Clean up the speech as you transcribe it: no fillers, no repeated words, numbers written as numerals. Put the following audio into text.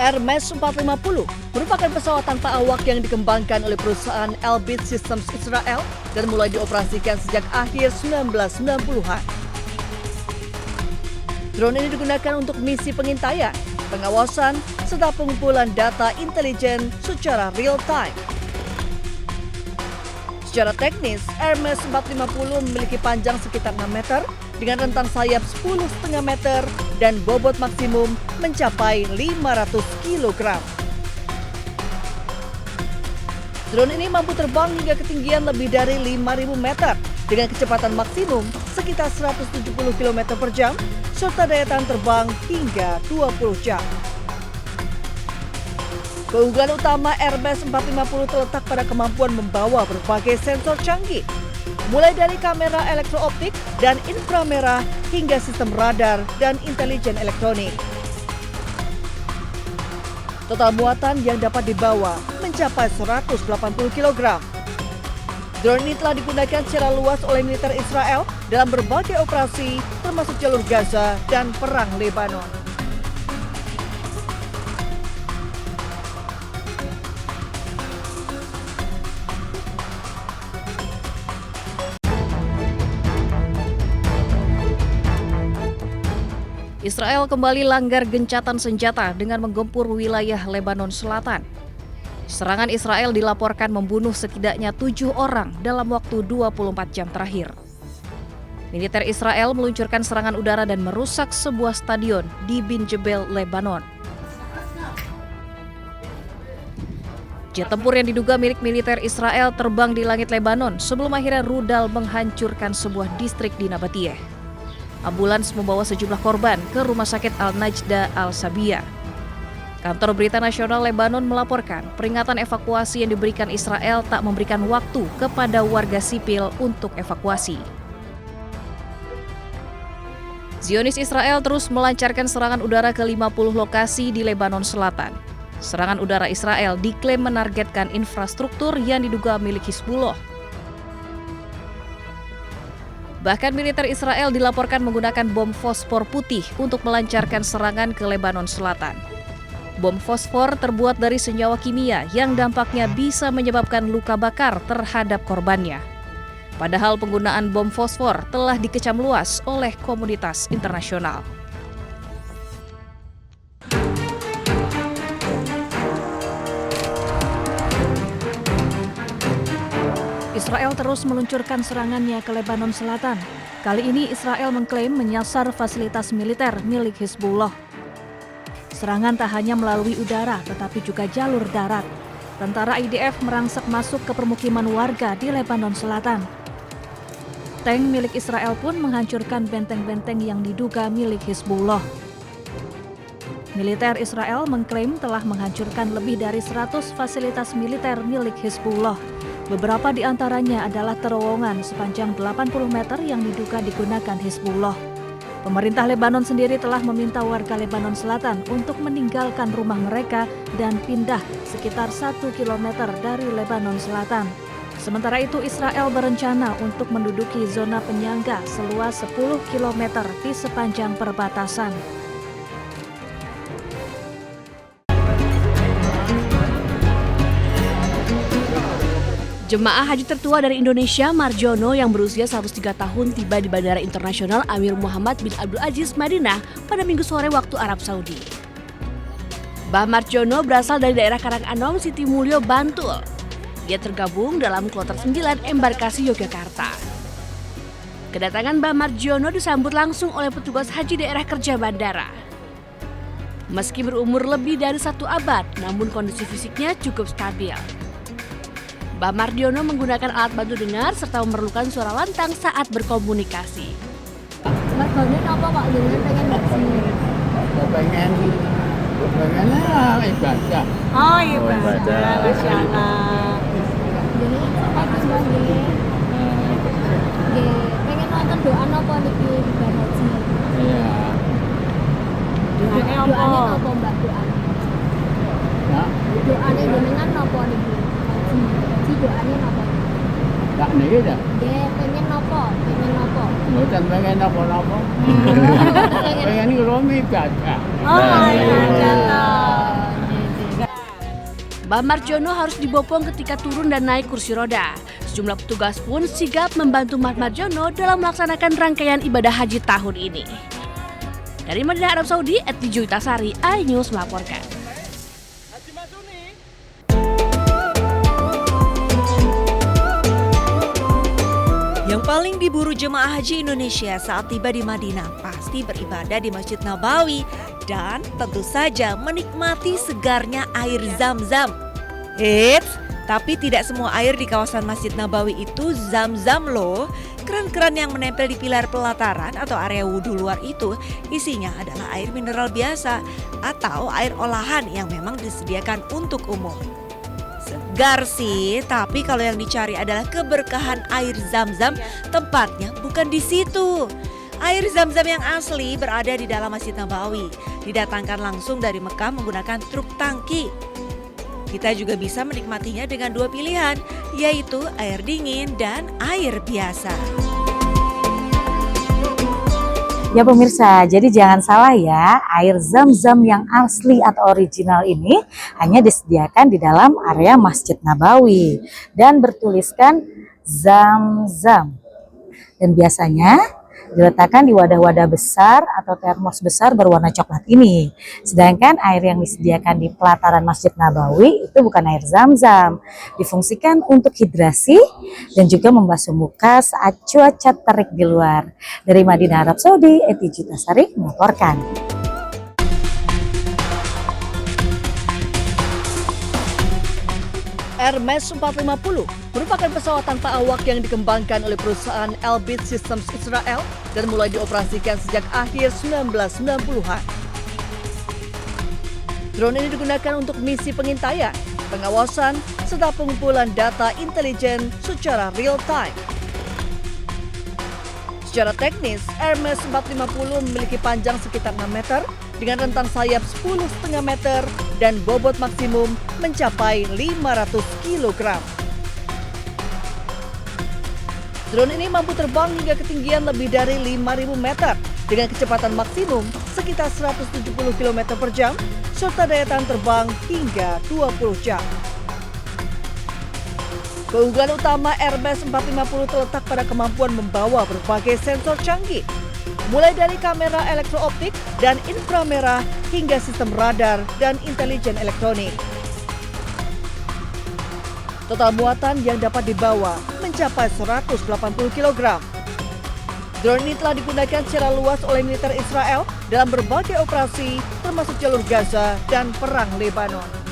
Hermes 450 merupakan pesawat tanpa awak yang dikembangkan oleh perusahaan Elbit Systems Israel dan mulai dioperasikan sejak akhir 1990-an. Drone ini digunakan untuk misi pengintaian, pengawasan, serta pengumpulan data intelijen secara real-time. Secara teknis, Hermes 450 memiliki panjang sekitar 6 meter dengan rentang sayap 10,5 meter dan bobot maksimum mencapai 500 kg. Drone ini mampu terbang hingga ketinggian lebih dari 5.000 meter dengan kecepatan maksimum sekitar 170 km per jam serta daya tahan terbang hingga 20 jam. Keunggulan utama Hermes 450 terletak pada kemampuan membawa berbagai sensor canggih, mulai dari kamera elektrooptik dan inframerah hingga sistem radar dan intelijen elektronik. Total muatan yang dapat dibawa mencapai 180 kg. Drone ini telah digunakan secara luas oleh militer Israel dalam berbagai operasi, termasuk jalur Gaza dan Perang Lebanon. Israel kembali langgar gencatan senjata dengan menggempur wilayah Lebanon Selatan. Serangan Israel dilaporkan membunuh setidaknya 7 orang dalam waktu 24 jam terakhir. Militer Israel meluncurkan serangan udara dan merusak sebuah stadion di Bin Jebel, Lebanon. Jet tempur yang diduga milik militer Israel terbang di langit Lebanon sebelum akhirnya rudal menghancurkan sebuah distrik di Nabatiyeh. Ambulans membawa sejumlah korban ke Rumah Sakit Al-Najda Al-Sabiyah. Kantor Berita Nasional Lebanon melaporkan peringatan evakuasi yang diberikan Israel tak memberikan waktu kepada warga sipil untuk evakuasi. Zionis Israel terus melancarkan serangan udara ke 50 lokasi di Lebanon Selatan. Serangan udara Israel diklaim menargetkan infrastruktur yang diduga milik Hizbullah. Bahkan militer Israel dilaporkan menggunakan bom fosfor putih untuk melancarkan serangan ke Lebanon Selatan. Bom fosfor terbuat dari senyawa kimia yang dampaknya bisa menyebabkan luka bakar terhadap korbannya. Padahal penggunaan bom fosfor telah dikecam luas oleh komunitas internasional. Israel terus meluncurkan serangannya ke Lebanon Selatan. Kali ini Israel mengklaim menyasar fasilitas militer milik Hizbullah. Serangan tak hanya melalui udara tetapi juga jalur darat. Tentara IDF merangsek masuk ke permukiman warga di Lebanon Selatan. Tank milik Israel pun menghancurkan benteng-benteng yang diduga milik Hizbullah. Militer Israel mengklaim telah menghancurkan lebih dari 100 fasilitas militer milik Hizbullah. Beberapa di antaranya adalah terowongan sepanjang 80 meter yang diduga digunakan Hizbullah. Pemerintah Lebanon sendiri telah meminta warga Lebanon Selatan untuk meninggalkan rumah mereka dan pindah sekitar 1 km dari Lebanon Selatan. Sementara itu Israel berencana untuk menduduki zona penyangga seluas 10 km di sepanjang perbatasan. Jemaah haji tertua dari Indonesia, Marjono, yang berusia 103 tahun tiba di Bandara Internasional Amir Muhammad bin Abdul Aziz, Madinah pada Minggu sore waktu Arab Saudi. Mbah Marjono berasal dari daerah Karanganom, Sitimulyo, Bantul. Dia tergabung dalam kloter 9 embarkasi Yogyakarta. Kedatangan Mbah Marjono disambut langsung oleh petugas haji daerah kerja bandara. Meski berumur lebih dari 1 abad, namun kondisi fisiknya cukup stabil. Mbah Mardiono menggunakan alat bantu dengar serta memerlukan suara lantang saat berkomunikasi. Mbak Boni apa kok dengan pengen haji? Pengennya ibadah. Oh ibadah, Masya Allah. Jadi apa Mbak Boni? Pengen nonton doa apa niki di haji? Iya. Doanya apa Mbak doanya? Ya. Doanya jenengan apa niki? Haji doanya apa? Tak niki dah. Nggih, pengen apa? Mboten pengen apa-apa. Pengen ngrumi ibadah. Oh, ibadah. Mbah Marjono harus dibopong ketika turun dan naik kursi roda. Sejumlah petugas pun sigap membantu Mbah Marjono dalam melaksanakan rangkaian ibadah haji tahun ini. Dari Madinah, Arab Saudi, Eti Juitasari, iNews melaporkan. Yang paling diburu jemaah haji Indonesia saat tiba di Madinah pasti beribadah di Masjid Nabawi dan tentu saja menikmati segarnya air Zam-Zam. Eits, tapi tidak semua air di kawasan Masjid Nabawi itu Zam-Zam loh. Keran-keran yang menempel di pilar pelataran atau area wudhu luar itu isinya adalah air mineral biasa atau air olahan yang memang disediakan untuk umum. Segar sih, tapi kalau yang dicari adalah keberkahan air Zam-Zam, tempatnya bukan di situ. Air Zam-Zam yang asli berada di dalam Masjid Nabawi, didatangkan langsung dari Mekah menggunakan truk tangki. Kita juga bisa menikmatinya dengan dua pilihan, yaitu air dingin dan air biasa. Ya pemirsa, jadi jangan salah ya, air Zam-Zam yang asli atau original ini hanya disediakan di dalam area Masjid Nabawi dan bertuliskan Zam-Zam. Dan biasanya diletakkan di wadah-wadah besar atau termos besar berwarna coklat ini. Sedangkan air yang disediakan di pelataran Masjid Nabawi itu bukan air Zam-Zam. Difungsikan untuk hidrasi dan juga membasuh muka saat cuaca terik di luar. Dari Madinah, Arab Saudi, Eti Juitasari melaporkan. Hermes 450 merupakan pesawat tanpa awak yang dikembangkan oleh perusahaan Elbit Systems Israel dan mulai dioperasikan sejak akhir 1990-an. Drone ini digunakan untuk misi pengintaian, pengawasan, serta pengumpulan data intelijen secara real time. Secara teknis, Hermes 450 memiliki panjang sekitar 6 meter dengan rentang sayap 10,5 meter dan bobot maksimum mencapai 500 kg. Drone ini mampu terbang hingga ketinggian lebih dari 5.000 meter dengan kecepatan maksimum sekitar 170 km per jam serta daya tahan terbang hingga 20 jam. Keunggulan utama Hermes 450 terletak pada kemampuan membawa berbagai sensor canggih, mulai dari kamera elektrooptik dan inframerah hingga sistem radar dan intelijen elektronik. Total muatan yang dapat dibawa mencapai 180 kg. Drone ini telah digunakan secara luas oleh militer Israel dalam berbagai operasi termasuk jalur Gaza dan Perang Lebanon.